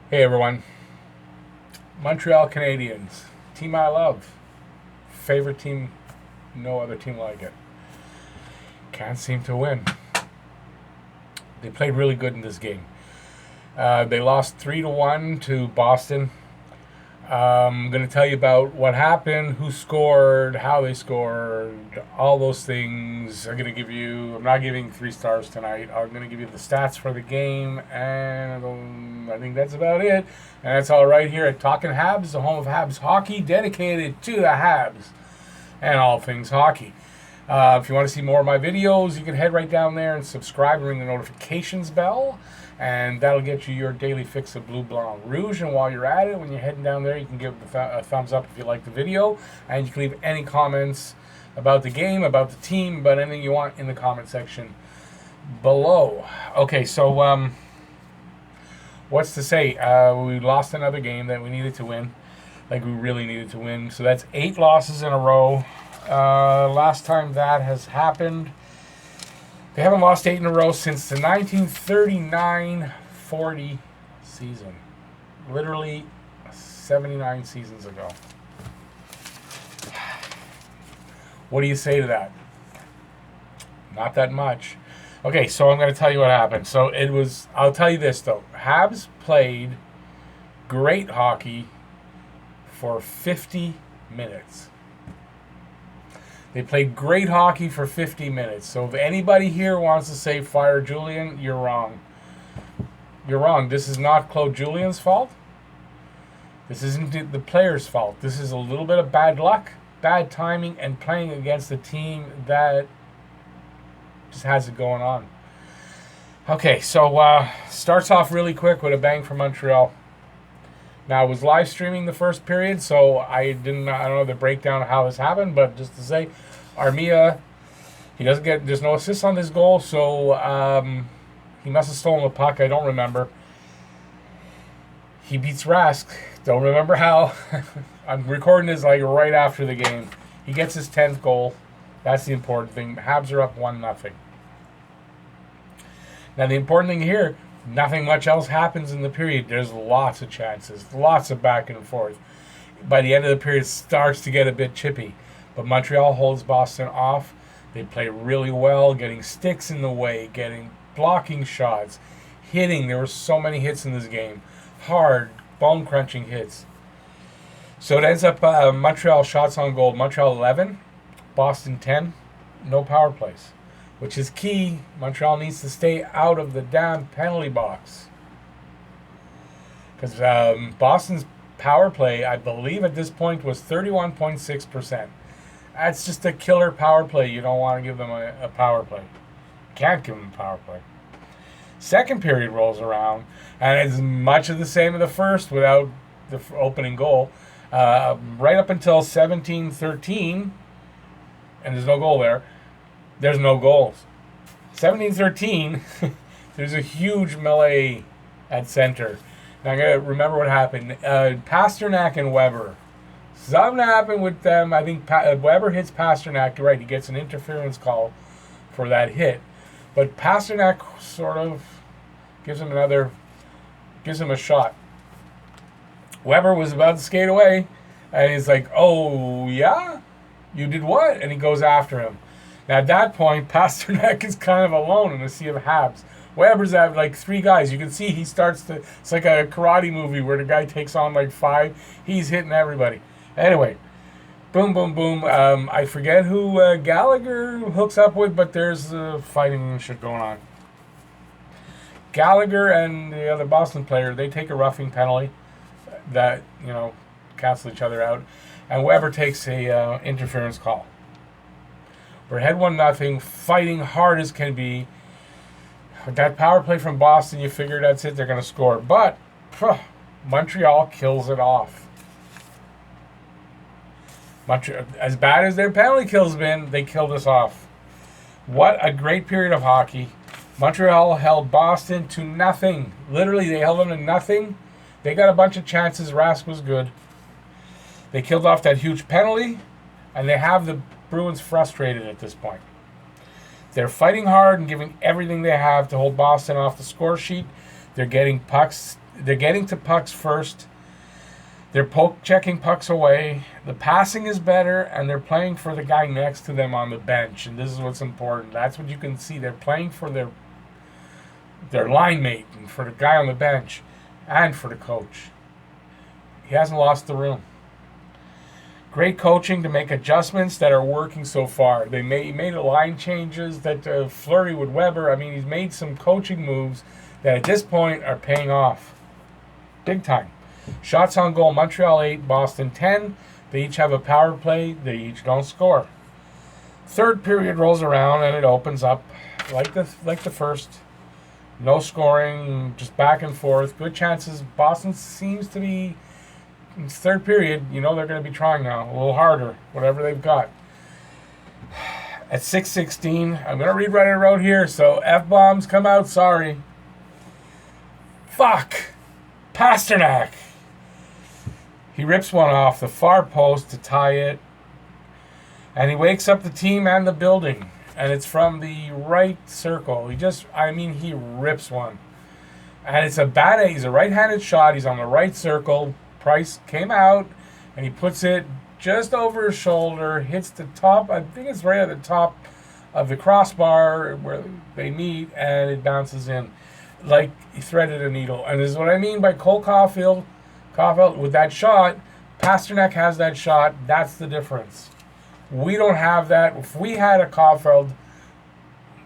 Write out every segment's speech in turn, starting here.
Hey everyone, Montreal Canadiens, team I love, favorite team, no other team like it. Can't seem to win. They played really good in this game. They lost 3-1 to Boston. I'm going to tell you about what happened, who scored, how they scored, all those things. I'm not giving 3 stars tonight. I'm going to give you the stats for the game, and I think that's about it. And that's all right here at Talking Habs, the home of Habs hockey, dedicated to the Habs and all things hockey. If you want to see more of my videos, you can head right down there and subscribe and ring the notifications bell. And that'll get you your daily fix of Blue, Blanc, Rouge. And while you're at it, when you're heading down there, you can give a thumbs up if you like the video. And you can leave any comments about the game, about the team, about anything you want in the comment section below. Okay, so what's to say? We lost another game that we needed to win. Like, we really needed to win. So that's 8 losses in a row. Last time that has happened, they haven't lost 8 in a row since the 1939-40 season. Literally 79 seasons ago. What do you say to that? Not that much. Okay, so I'm going to tell you what happened. I'll tell you this, though. Habs played great hockey for 50 minutes. They played great hockey for 50 minutes. So if anybody here wants to say fire Julien, you're wrong. You're wrong. This is not Claude Julien's fault. This isn't the player's fault. This is a little bit of bad luck, bad timing, and playing against a team that just has it going on. Okay, so starts off really quick with a bang for Montreal. Now, I was live streaming the first period, so I don't know the breakdown of how this happened, but just to say, Armia, there's no assists on this goal, so he must have stolen the puck. I don't remember. He beats Rask. Don't remember how. I'm recording this like right after the game. He gets his 10th goal. That's the important thing. Habs are up 1-0. Now, the important thing here, nothing much else happens in the period. There's lots of chances, lots of back and forth. By the end of the period, it starts to get a bit chippy. But Montreal holds Boston off. They play really well, getting sticks in the way, blocking shots, hitting. There were so many hits in this game. Hard, bone-crunching hits. So it ends up Montreal shots on goal. Montreal 11, Boston 10. No power plays, which is key. Montreal needs to stay out of the damn penalty box. Because Boston's power play, I believe at this point, was 31.6%. That's just a killer power play. You don't want to give them a power play. Can't give them a power play. Second period rolls around, and it's much of the same as the first without the opening goal. Right up until 17-13, and there's no goal there. There's no goals. 17-13, there's a huge melee at center. Now I gotta remember what happened. Pasternak and Weber. Something happened with them. I think Weber hits Pasternak. You're right, he gets an interference call for that hit. But Pasternak sort of gives him a shot. Weber was about to skate away, and he's like, "Oh, yeah? You did what?" And he goes after him. Now, at that point, Pasternak is kind of alone in a sea of Habs. Weber's at like 3 guys. You can see he starts to... It's like a karate movie where the guy takes on like 5. He's hitting everybody. Anyway, boom, boom, boom. I forget who Gallagher hooks up with, but there's fighting shit going on. Gallagher and the other Boston player, they take a roughing penalty that, cancel each other out. And Weber takes a interference call. We're ahead 1-0, fighting hard as can be. With that power play from Boston, you figure that's it, they're going to score. But Montreal kills it off. As bad as their penalty kills have been, they killed us off. What a great period of hockey. Montreal held Boston to nothing. Literally, they held them to nothing. They got a bunch of chances. Rask was good. They killed off that huge penalty, and they have the Bruins frustrated at this point. They're fighting hard and giving everything they have to hold Boston off the score sheet. They're getting pucks They're getting to pucks first. They're poke checking pucks away. The passing is better, and they're playing for the guy next to them on the bench. And this is what's important. That's what you can see. They're playing for their line mate and for the guy on the bench and for the coach. He hasn't lost the room. Great coaching to make adjustments that are working so far. He made a line changes that flurry with Weber. I mean, he's made some coaching moves that at this point are paying off. Big time. Shots on goal, Montreal 8, Boston 10. They each have a power play. They each don't score. Third period rolls around and it opens up like the first. No scoring, just back and forth. Good chances. Boston seems to be, in third period, they're going to be trying now. A little harder, whatever they've got. At 6:16, I'm going to read what I wrote here, so F-bombs come out, sorry. Fuck! Pasternak! He rips one off the far post to tie it. And he wakes up the team and the building. And it's from the right circle. He rips one. And it's he's a right-handed shot. He's on the right circle. Price came out, and he puts it just over his shoulder, hits the top, I think it's right at the top of the crossbar where they meet, and it bounces in like he threaded a needle. And this is what I mean by Cole Caulfield with that shot. Pasternak has that shot. That's the difference. We don't have that. If we had a Caulfield,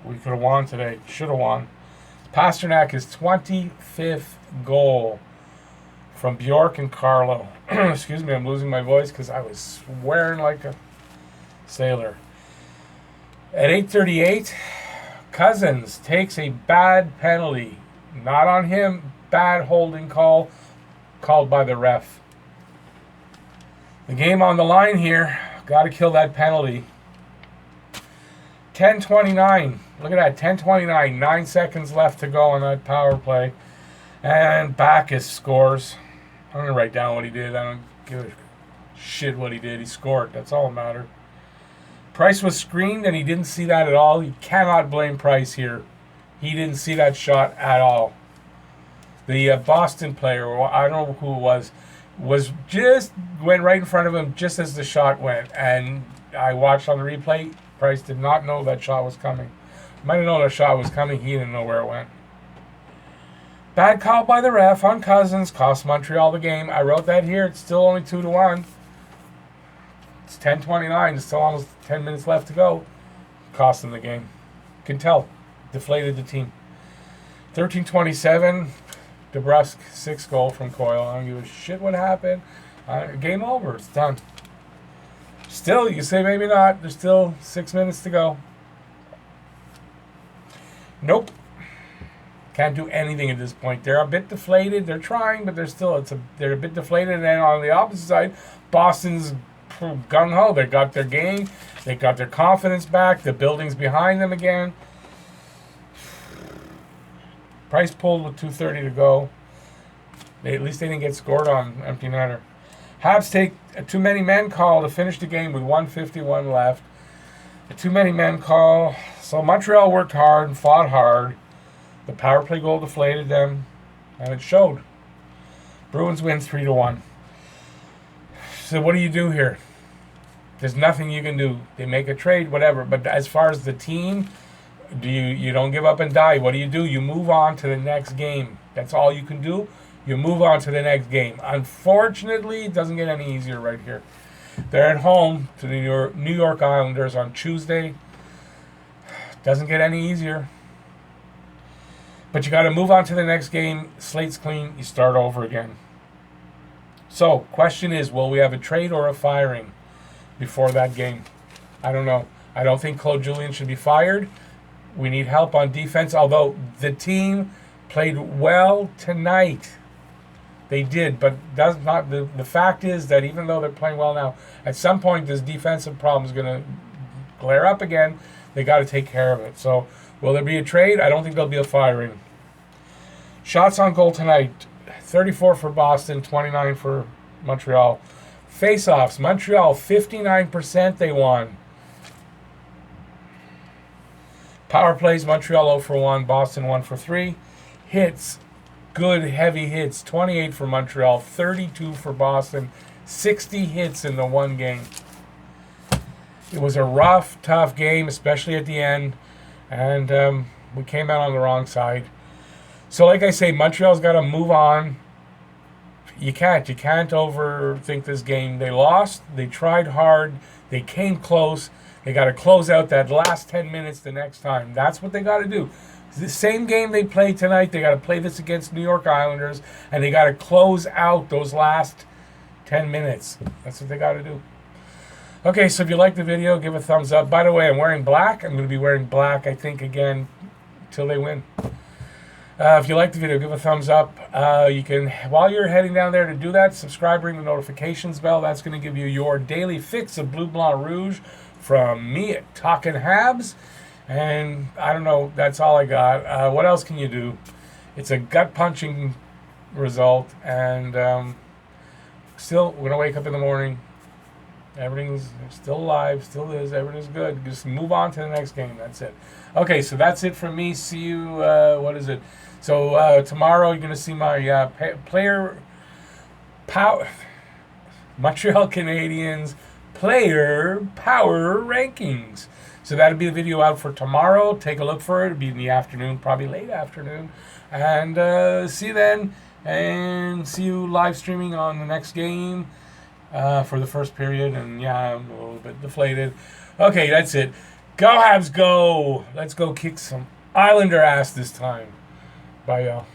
we could have won today. Should have won. Pasternak is 25th goal from Bjork and Carlo. Excuse me, I'm losing my voice because I was swearing like a sailor. At 8:38, Cousins takes a bad penalty. Not on him. Bad holding call called by the ref. The game on the line here. Got to kill that penalty. 10:29. Look at that. 10:29. 9 seconds left to go on that power play. And Backus scores. I'm going to write down what he did. I don't give a shit what he did. He scored. That's all that matters. Price was screened, and he didn't see that at all. You cannot blame Price here. He didn't see that shot at all. The Boston player, or I don't know who it was just went right in front of him just as the shot went. And I watched on the replay. Price did not know that shot was coming. Might have known that shot was coming. He didn't know where it went. Bad call by the ref on Cousins. Cost Montreal the game. I wrote that here. It's still only 2-1. It's 10:29. There's still almost 10 minutes left to go. Cost them the game. You can tell. Deflated the team. 13:27. DeBrusque, 6th goal from Coyle. I don't give a shit what happened. Game over. It's done. Still, you say maybe not. There's still 6 minutes to go. Nope. Can't do anything at this point. They're a bit deflated. They're trying, but they're a bit deflated. And then on the opposite side, Boston's gung-ho. They got their game. They got their confidence back. The building's behind them again. Price pulled with 2:30 to go. At least they didn't get scored on empty netter. Habs take a too many men call to finish the game with 1:51 left. A too many men call. So Montreal worked hard and fought hard. The power play goal deflated them, and it showed. Bruins win 3-1. So what do you do here? There's nothing you can do. They make a trade, whatever. But as far as the team, you don't give up and die. What do? You move on to the next game. That's all you can do. You move on to the next game. Unfortunately, it doesn't get any easier right here. They're at home to the New York Islanders on Tuesday. Doesn't get any easier. But you got to move on to the next game. Slate's clean. You start over again. So, question is, will we have a trade or a firing before that game? I don't know. I don't think Claude Julien should be fired. We need help on defense, although the team played well tonight. They did, but does not. The fact is that even though they're playing well now, at some point this defensive problem is going to glare up again. They got to take care of it. So, will there be a trade? I don't think there'll be a firing. Shots on goal tonight: 34 for Boston, 29 for Montreal. Face-offs: Montreal 59%. They won. Power plays: Montreal 0 for 1, Boston 1 for 3. Hits: good heavy hits. 28 for Montreal, 32 for Boston, 60 hits in the one game. It was a rough, tough game, especially at the end, and we came out on the wrong side. So like I say, Montreal's got to move on. You can't overthink this game. They lost. They tried hard. They came close. They got to close out that last 10 minutes the next time. That's what they got to do. The same game they played tonight, they got to play this against New York Islanders, and they got to close out those last 10 minutes. That's what they got to do. Okay, so if you like the video, give a thumbs up. By the way, I'm wearing black. I'm going to be wearing black, I think, again, till they win. If you like the video, give a thumbs up. You can, while you're heading down there to do that, subscribe, ring the notifications bell. That's going to give you your daily fix of Bleu Blanc Rouge from me at Talking Habs. And I don't know, that's all I got. What else can you do? It's a gut-punching result. And still, we're going to wake up in the morning. Everything's still alive, still is, everything's good. Just move on to the next game. That's it. Okay, so that's it from me. See you, what is it? So tomorrow you're going to see my player power, Montreal Canadiens player power rankings. So that'll be the video out for tomorrow. Take a look for it. It'll be in the afternoon, probably late afternoon. And see you then. And see you live streaming on the next game for the first period. And yeah, I'm a little bit deflated. Okay, that's it. Go Habs, go! Let's go kick some Islander ass this time. Bye, y'all.